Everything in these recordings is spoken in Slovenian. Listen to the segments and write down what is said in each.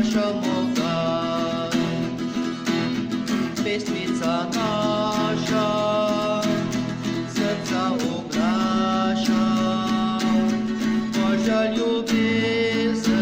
naša molda, pesnica naša, srca oglaša, Božja ljubezen,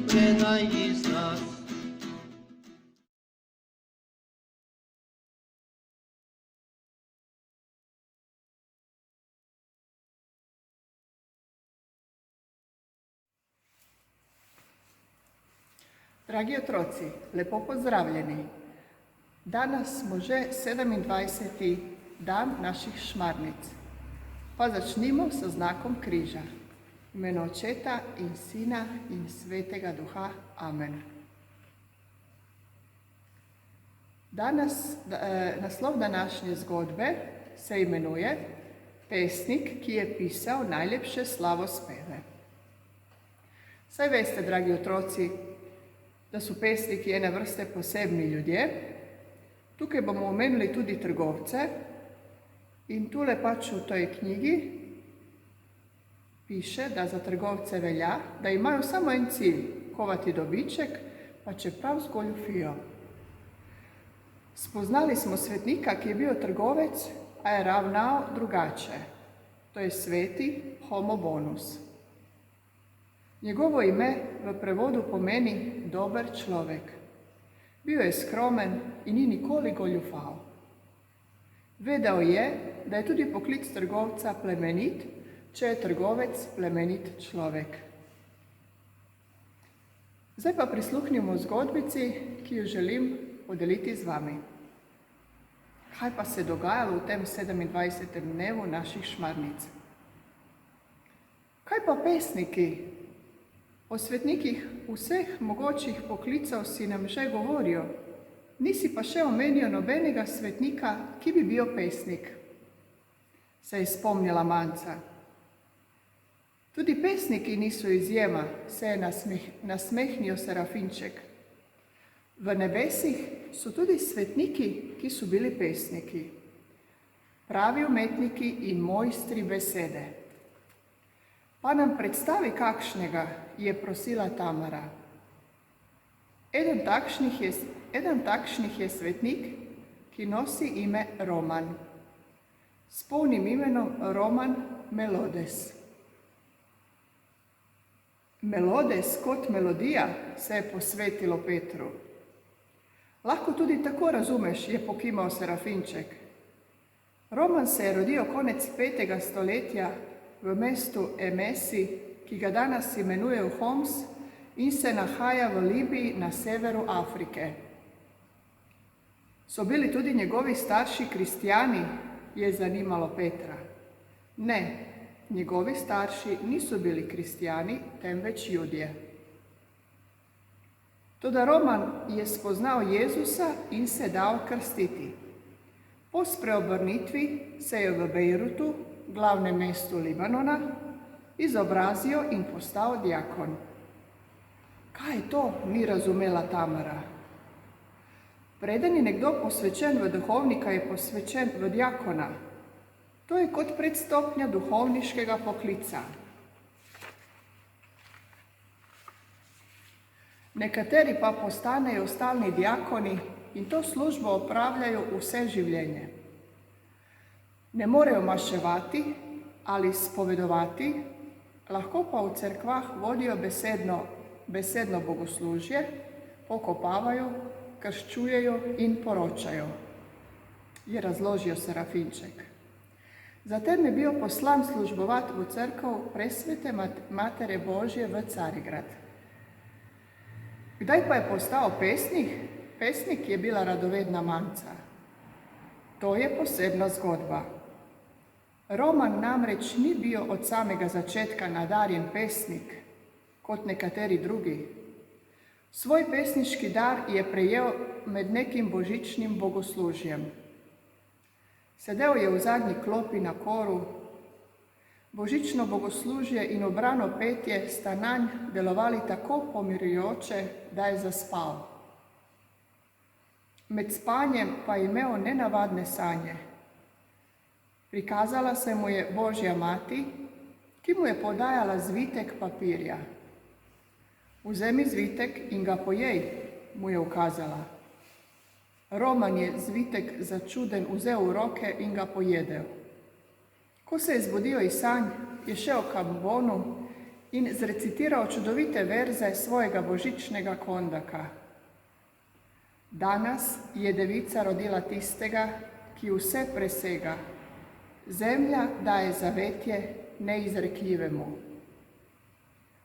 prenaj iz nas. Dragi otroci, lepo pozdravljeni. Danes smo že 27. dan naših šmarnic. Pa začnimo s znakom križa. V imenu Očeta in Sina in Svetega Duha. Amen. Danes naslov današnje zgodbe se imenuje Pesnik, ki je pisal najlepše slavospeve. Saj veste, dragi otroci, da so pesniki ene vrste posebni ljudje. Tukaj bomo omenili tudi trgovce in tule pač v tej knjigi piše, da za trgovce velja, da imajo samo en cilj, kovati dobiček, pa čeprav z goljufijo. Spoznali smo svetnika, ki je bil trgovec, a je ravnal drugače. To je sveti Homo Bonus. Njegovo ime v prevodu pomeni dober človek. Bil je skromen in ni nikoli goljufal. Vedel je, da je tudi poklic trgovca plemenit, če je trgovec plemenit človek. Zdaj pa prisluhnimo zgodbici, ki jo želim podeliti z vami. Kaj pa se je dogajalo v tem 27. dnevu naših šmarnic? Kaj pa pesniki? O svetnikih vseh mogočih poklicev si nam že govorijo, nisi pa še omenil nobenega svetnika, ki bi bil pesnik, se je spomnila Manca. Tudi pesniki niso izjema, se je nasmehnil Serafinček. V nebesih so tudi svetniki, ki so bili pesniki, pravi umetniki in mojstri besede. Pa nam predstavi kakšnega, je prosila Tamara. Eden takšnih je svetnik, ki nosi ime Roman. S polnim imenom Roman Melodes. Melodes kot melodija se je posvetilo Petru. Lahko tudi tako razumeš, je pokimal Serafinček. Roman se je rodil konec 5. stoletja v mestu Emesi, ki ga danes imenujejo Homs in se nahaja v Libiji na severu Afrike. So bili tudi njegovi starši kristjani, je zanimalo Petra. Ne, njegovi starši niso bili kristjani, temveč Judje. Toda Roman je spoznal Jezusa in se dal krstiti. Po spreobrnitvi se je v Bejrutu, glavnem mestu Libanona, izobrazil in postal diakon. Kaj je to, ni razumela Tamara. Preden je nekdo posvečen v duhovnika, je posvečen v diakona. To je kot predstopnja duhovniškega poklica. Nekateri pa postanejo stalni diakoni in to službo opravljajo vse življenje. Ne morejo maševati ali spovedovati, lahko pa v cerkvah vodijo besedno bogoslužje, pokopavajo, krščujejo in poročajo, je razložil Serafinček. Zatem je bil poslan službovati v cerkev Presvete Matere Božje v Carigrad. Kdaj pa je postal pesnik? Pesnik je bila radovedna Manca. To je posebna zgodba. Roman namreč ni bil od samega začetka nadarjen pesnik, kot nekateri drugi. Svoj pesniški dar je prejel med nekim božičnim bogoslužjem. Sedel je v zadnji klopi na koru. Božično bogoslužje in ubrano petje sta nanj delovali tako pomirjujoče, da je zaspal. Med spanjem pa je imel nenavadne sanje. Prikazala se mu je Božja mati, ki mu je podajala zvitek papirja. Vzemi zvitek in ga pojej, mu je ukazala. Roman je zvitek začuden vzel v roke in ga pojedel. Ko se je zbudil iz sanj, je šel k ambonu in zrecitiral čudovite verze svojega božičnega kondaka. Danes je devica rodila tistega, ki vse presega. Zemlja daje zavetje neizrekljivemu.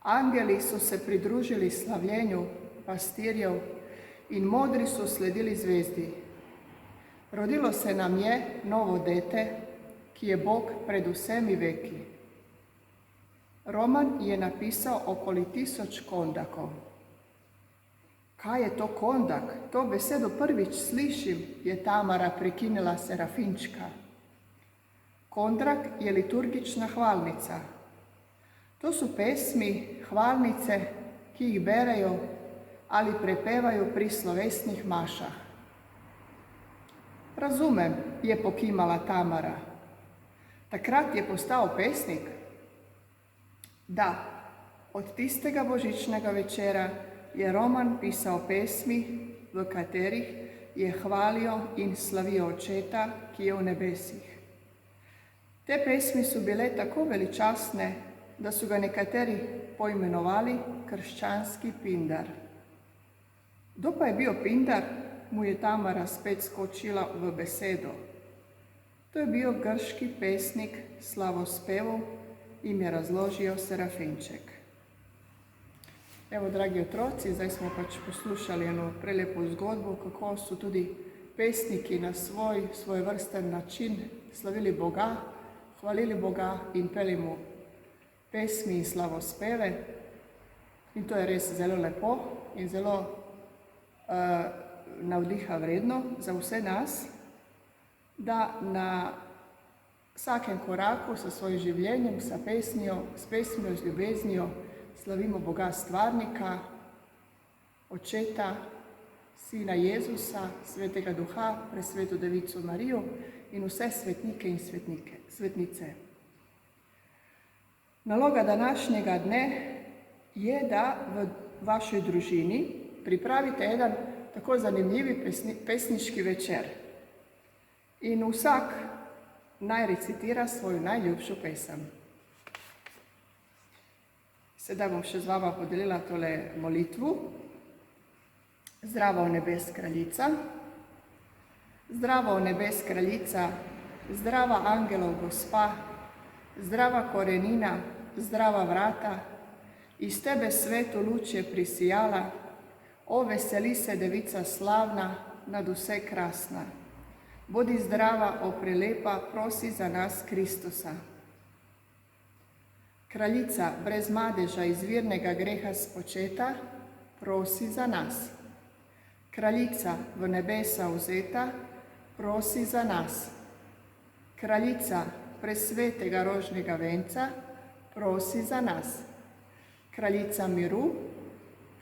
Angeli so se pridružili slavljenju pastirjev in modri so sledili zvezdi. Rodilo se nam je novo dete, ki je Bog pred vsemi veki. Roman je napisal okoli 1000 kondakov. Kaj je to kondak? To besedo prvič slišim, je Tamara prekinila Serafinčka. Kondrak je liturgična hvalnica. To so pesmi, hvalnice, ki jih berejo ali prepevajo pri slovesnih mašah. Razumem, je pokimala Tamara. Takrat je postal pesnik? Da, od tistega božičnega večera je Roman pisal pesmi, v katerih je hvalijo in slavijo Očeta, ki je v nebesih. Te pesmi so bile tako veličastne, da so ga nekateri poimenovali krščanski Pindar. Kdo pa je bil Pindar, mu je Tamara spet skočila v besedo. To je bil grški pesnik slavospevov, jim je razložil Serafinček. Evo, dragi otroci, zdaj smo pač poslušali eno prelepo zgodbo, kako so tudi pesniki na svojvrsten način slavili Boga, hvalili Boga in peli mu pesmi in slavospeve. In to je res zelo lepo in zelo navdiha vredno za vse nas, da na vsakem koraku sa svojim življenjem, s pesmijo, z ljubeznijo slavimo Boga Stvarnika, Očeta, Sina Jezusa, Svetega Duha, Presveto Devico Marijo in vse svetnike in svetnice. Naloga današnjega dne je, da v vaši družini pripravite eden tako zanimivi pesniški večer. In vsak naj recitira svojo najljubšo pesem. Sedaj bom še z vama podelila tole molitvu. Zdravo v nebes kraljica, zdravo v nebes kraljica, zdrava angelov gospa, zdrava korenina, zdrava vrata, iz tebe sveto luč je prisijala, o veseli se devica slavna, nad vse krasna. Bodi zdrava, o prelepa, prosi za nas Kristusa. Kraljica brez madeža izvirnega greha spočeta, prosi za nas. Kraljica v nebesa vzeta, prosi za nas. Kraljica presvetega rožnega venca, prosi za nas. Kraljica miru,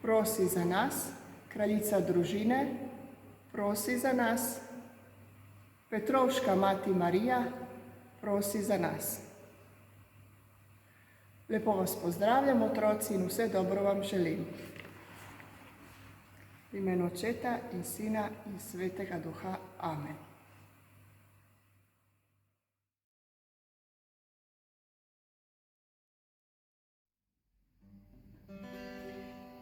prosi za nas. Kraljica družine, prosi za nas. Petrovška mati Marija, prosi za nas. Lepo vas pozdravljam, otroci, in vse dobro vam želim. V imenu Očeta in Sina in Svetega Duha. Amen.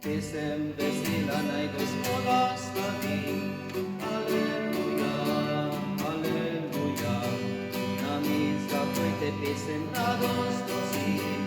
Pesem vesela naj Gospoda slavi. Aleluja, aleluja. Na mi zapojte pesem radostno si.